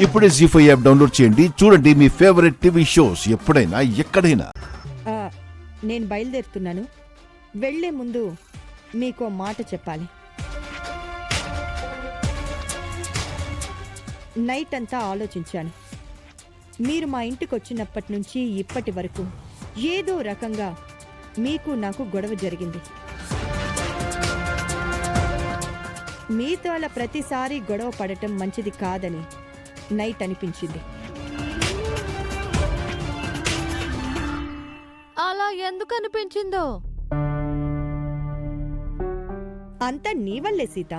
ఇప్పుడే జీ5 app download చేయండి. చూడండి మీ ఫేవరెట్ టీవీ షోస్ ఎప్పుడైనా ఎక్కడైనా. నేను బయలుదేరుతున్నాను. వెళ్లే ముందు మీకో మాట చెప్పాలి. నైట్ అంతా ఆలోచించాను. మీరు మా ఇంటికి వచ్చినప్పటి నుంచి ఇప్పటి వరకు ఏదో రకంగా మీకు నాకు గొడవ జరిగింది. మీతో అలా ప్రతిసారి గొడవ పడటం మంచిది కాదని నైట్ అనిపించింది. అలా ఎందుకు అనిపించిందో? అంతా నీ వల్లే సీత.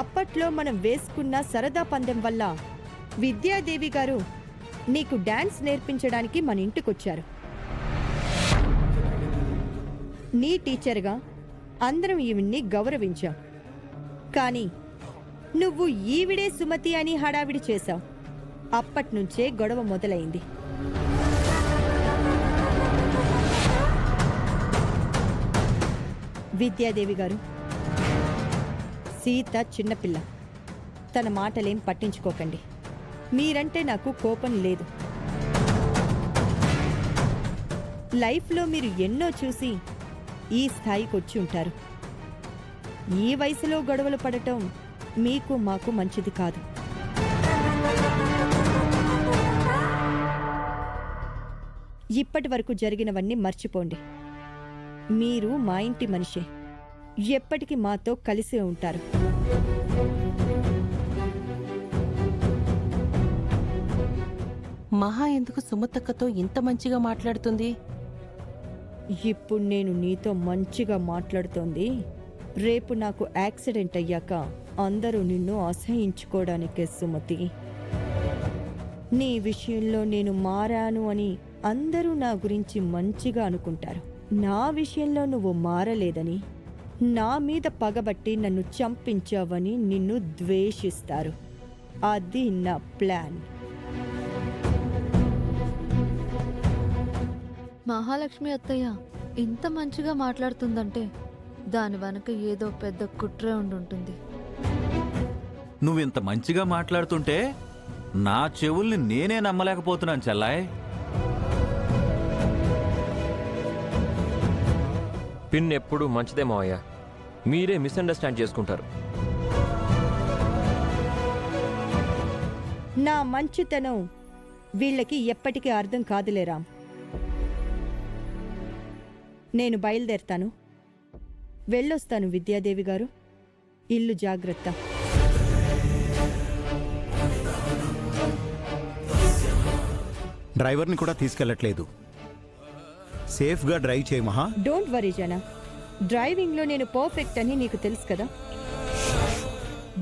అప్పట్లో మనం వేసుకున్న సరదా పందెం వల్ల విద్యాదేవి గారు నీకు డాన్స్ నేర్పించడానికి మన ఇంటికొచ్చారు. నీ టీచర్గా అందరం ఈవిడ్ని గౌరవించాం. కానీ నువ్వు ఈవిడే సుమతి అని హడావిడి చేశావు. అప్పట్నుంచే గొడవ మొదలైంది. విద్యాదేవి గారు, సీత చిన్నపిల్ల. తన మాటలేం పట్టించుకోకండి. మీరంటే నాకు కోపం లేదు. లైఫ్లో మీరు ఎన్నో చూసి ఈ స్థాయికి వచ్చి ఉంటారు. ఈ వయసులో గొడవలు పడటం మీకు మాకు మంచిది కాదు. ఇప్పటి వరకు జరిగినవన్నీ మర్చిపోండి. మీరు మా ఇంటి మనిషే. ఎప్పటికీ మాతో కలిసే ఉంటారు. మహా ఎందుకు సుమతక్కతో ఇంత మంచిగా మాట్లాడుతుంది? ఇప్పుడు నేను నీతో మంచిగా మాట్లాడుతోంది, రేపు నాకు యాక్సిడెంట్ అయ్యాక అందరూ నిన్ను అసహించుకోవడానికే సుమతి. నీ విషయంలో నేను మారాను అని అందరూ నా గురించి మంచిగా అనుకుంటారు. నా విషయంలో నువ్వు మారలేదని, నా మీద పగబట్టి నన్ను చంపించావని నిన్ను ద్వేషిస్తారు. అది నా ప్లాన్. మహాలక్ష్మి అత్తయ్య ఇంత మంచిగా మాట్లాడుతుందంటే దాని వెనక ఏదో పెద్ద కుట్రే ఉండుంటుంది. నువ్వింత మంచిగా మాట్లాడుతుంటే నా చెవుల్ని నేనే నమ్మలేకపోతున్నాను చెల్లాయ్. పిన్ ఎప్పుడు మంచిదే మావయ్య, మీరే మిస్అండర్స్టాండ్ చేసుకుంటారు. నా మంచితనం వీళ్ళకి ఎప్పటికీ అర్థం కాదులేరా. నేను బయలుదేరుతాను. వెళ్ళొస్తాను విద్యాదేవి గారు. ఇల్లు జాగ్రత్త. డ్రైవర్ని కూడా తీసుకెళ్ళట్లేదు. సేఫ్గా డ్రైవ్ చేయి మహా. డోంట్ వరీ జనా. డ్రైవింగ్లో నేను పర్ఫెక్ట్ అని నీకు తెలుసు కదా.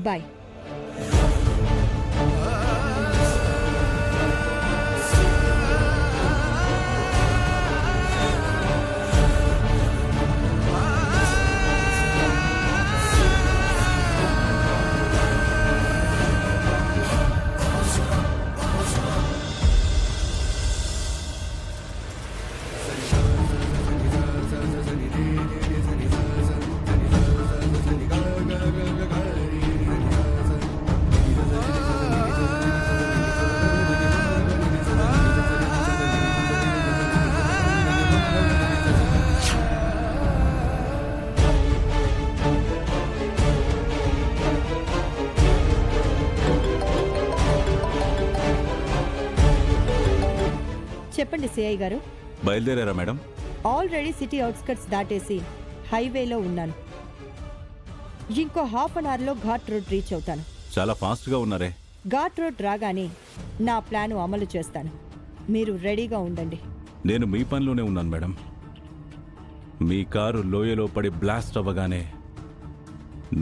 బాయ్. చెప్పండి సిఐ గారు. బయలుదేరారా మేడం? ఆల్రెడీ సిటీ అవుట్స్కట్స్ దాటేసి హైవేలో ఉన్నాను. ఇంకో హాఫ్ అన్ అవర్లో ఘాట్ రోడ్ రీచ్ అవుతాను. చాలా ఫాస్ట్గా ఉన్నారే. ఘాట్ రోడ్ రాగానే నా ప్లాను అమలు చేస్తాను. మీరు రెడీగా ఉండండి. నేను మీ పనిలోనే ఉన్నాను మేడం. మీ కారు లోయలో పడి బ్లాస్ట్ అవ్వగానే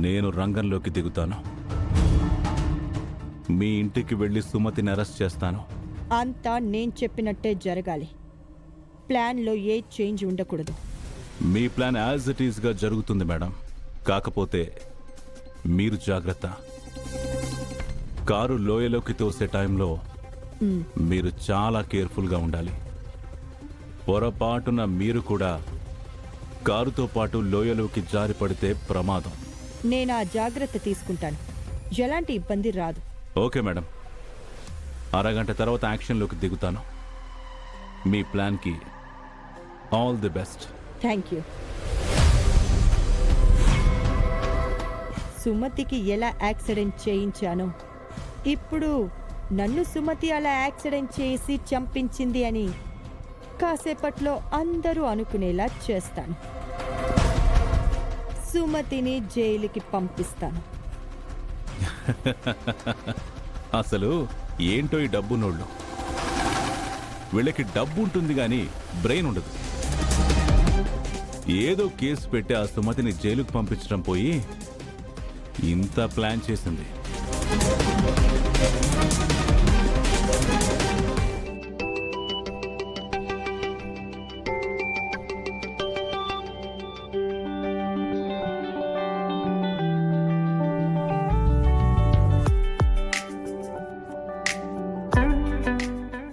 నేను రంగంలోకి దిగుతాను. మీ ఇంటికి వెళ్ళి సుమతిని అరెస్ట్ చేస్తాను. అంతా నేను చెప్పినట్టే జరగాలి. ప్లాన్లో ఏ చేంజ్ ఉండకూడదు. మీ ప్లాన్ యాజ్ ఇట్ ఈస్గా జరుగుతుంది మేడం. కాకపోతే మీరు జాగ్రత్త. కారు లోయలోకి తోసే టైంలో మీరు చాలా కేర్ఫుల్గా ఉండాలి. పొరపాటున మీరు కూడా కారుతో పాటు లోయలోకి జారిపడితే ప్రమాదం. నేను ఆ జాగ్రత్త తీసుకుంటాను. ఎలాంటి ఇబ్బంది రాదు. ఓకే మేడం, అరగంట తర్వాత యాక్షన్లోకి దిగుతాను. మీ ప్లాన్కి all the best. Thank you. సుమతికి ఎలా యాక్సిడెంట్ చేయించానో ఇప్పుడు నన్ను సుమతి అలా యాక్సిడెంట్ చేసి చంపించింది అని కాసేపట్లో అందరూ అనుకునేలా చేస్తాను. సుమతిని జైలుకి పంపిస్తాను. అసలు ఏంటో ఈ డబ్బు నోళ్ళు. వీళ్ళకి డబ్బు ఉంటుంది కానీ బ్రెయిన్ ఉండదు. ఏదో కేసు పెట్టి ఆ సుమతిని జైలుకు పంపించడం పోయి ఇంత ప్లాన్ చేసింది.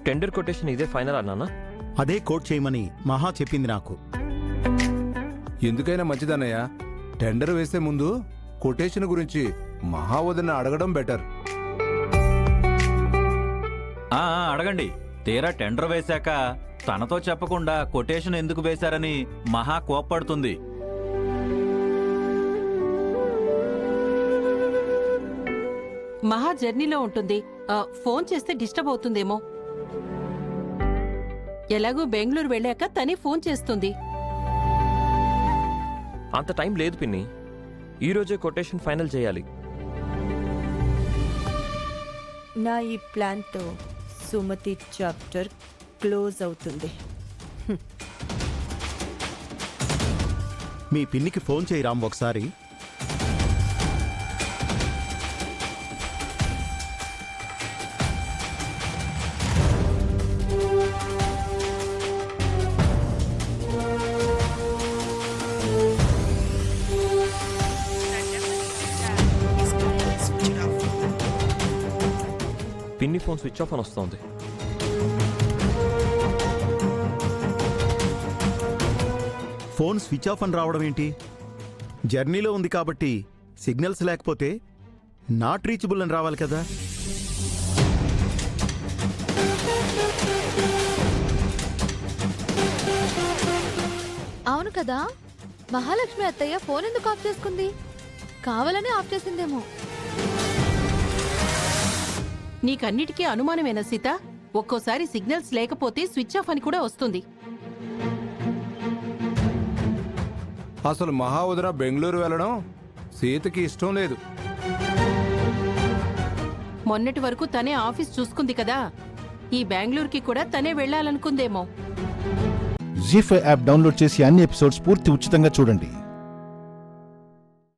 టెండర్ కొటేషన్ ఇదే ఫైనల్ అన్నానా? అదే కోట్ చేయమని మహా చెప్పింది నాకు. ఎందుకైనా మంచిదన్నయ్య, టెండర్ వేసే ముందు కొటేషన్ గురించి మహావదన అడగడం బెటర్. అడగండి. తీరా టెండర్ వేశాక తనతో చెప్పకుండా కొటేషన్ ఎందుకు వేశారని మహా కోప్పడుతుంది. మహా జర్నీలో ఉంటుంది. ఫోన్ చేస్తే డిస్టర్బ్ అవుతుందేమో. ఎలాగో బెంగళూరు వెళ్ళాక తనే ఫోన్ చేస్తుంది. అంత టైం లేదు పిన్ని. ఈరోజే కొటేషన్ ఫైనల్ చేయాలి. నా ఈ ప్లాన్తో సుమతి చాప్టర్ క్లోజ్ అవుతుంది. మీ పిన్నికి ఫోన్ చేయి రామ్ ఒకసారి. పిన్ని ఫోన్ స్విచ్ ఆఫ్ అని వస్తుంది. ఫోన్ స్విచ్ ఆఫ్ అని రావడం ఏంటి? జర్నీలో ఉంది కాబట్టి సిగ్నల్స్ లేకపోతే నాట్ రీచబుల్ అని రావాలి కదా. అవును కదా, మహాలక్ష్మి అత్తయ్య ఫోన్ ఎందుకు ఆఫ్ చేసుకుంది? కావాలని ఆఫ్ చేసిందేమో. నీకన్నిటికీ అనుమానమేనా సీత? ఒక్కోసారి సిగ్నల్స్ లేకపోతే స్విచ్ ఆఫ్ అని కూడా వస్తుంది. అసలు మహావదన బెంగళూరు వెళ్ళడం సీతకి ఇష్టం లేదు. మొన్నటి వరకు తనే ఆఫీస్ చూసుకుంది కదా, ఈ బెంగళూరుకి కూడా తనే వెళ్ళాలనుకుందేమో. జీ5 యాప్ డౌన్లోడ్ చేసి అన్ని ఎపిసోడ్స్ పూర్తి ఉచితంగా చూడండి.